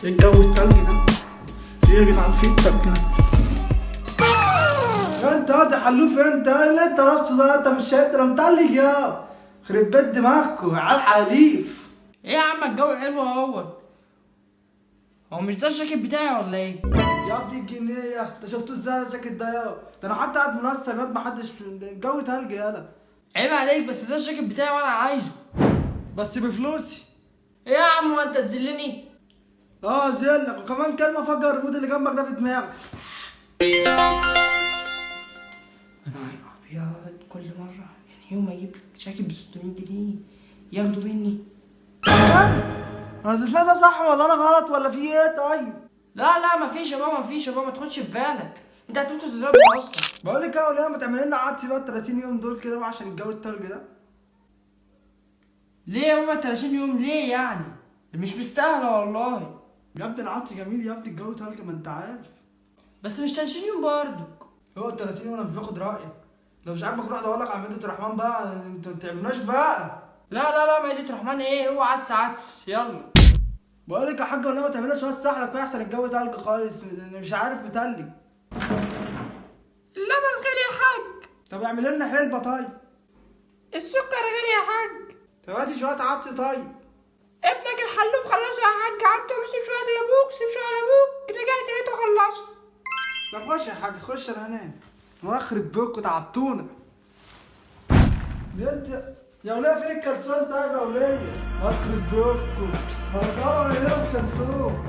ايه الجو التلجي ده؟ ايه يا جدعان في التلج ده؟ انت يا حلوف انت ايه اللي انت رابطه ده؟ انت مش شايف ده متلج يا خرب بيت دماغكوا على الحليف. ايه يا عم الجو حلو اهوت. هو مش ده الجاكيت بتاعي ولا ايه؟ يا ابني الجنيه انت شفته ازاي الجاكيت ده يا؟ ده انا حتى قاعد منسم ياد محدش الجو تلج يالا. عيب عليك، بس ده الجاكيت بتاعي وانا عايزه. بس بفلوسي. ايه يا عم وانت تذلني؟ اه زينك وكمان كلمه فجر الريموت اللي جنبك ده في دماغك. يا كل مره يعني يوم ما اجيب جاكيت ب 600 جنيه ياخدوا مني. كام؟ انا الاسبوع ده صح ولا انا غلط ولا في ايه طيب؟ لا مفيش يا بابا، مفيش يا بابا، ما تاخدش في بالك. انت هتموت تضربني اصلا. بقول لك ايه ولا ما تعمل لنا عدسي بقى 30 يوم دول كده بقى عشان الجو التلج ده. ليه يا بابا 30 يوم ليه يعني؟ مش مستاهله والله. يا ابني العدس جميل يا ابني الجو تلج ما انت عارف. بس مش 30 يوم برضك. هو ال 30 يوم انا مش باخد رايك. لو مش عاجبك روح دور لك على مدة الرحمن بقى انتوا ما تعبناش بقى. لا مائدة رحمن ايه، هو عدس يلا. بقول لك يا حاجه والله ما تعملنا شويه سحلة كويس احسن الجو تلج خالص مش عارف متلج. اللبن غالي يا حاج. طب اعمل لنا حلبه طيب. السكر غالي يا حاج. طب هاتي شويه عدس طيب. ابنك الحلوف خلصه يا حاج، قعدت تقول سيب شويه لابوك سيب شويه لابوك، رجعت لقيته خلصه. طب خش يا حاج خش انا هنام. انا اخرب بيكوا تعبتونا. انت يا وليه فين الكلسون طيب يا وليه؟ اخرب بيكوا. ما طبعا هنا الكلسون.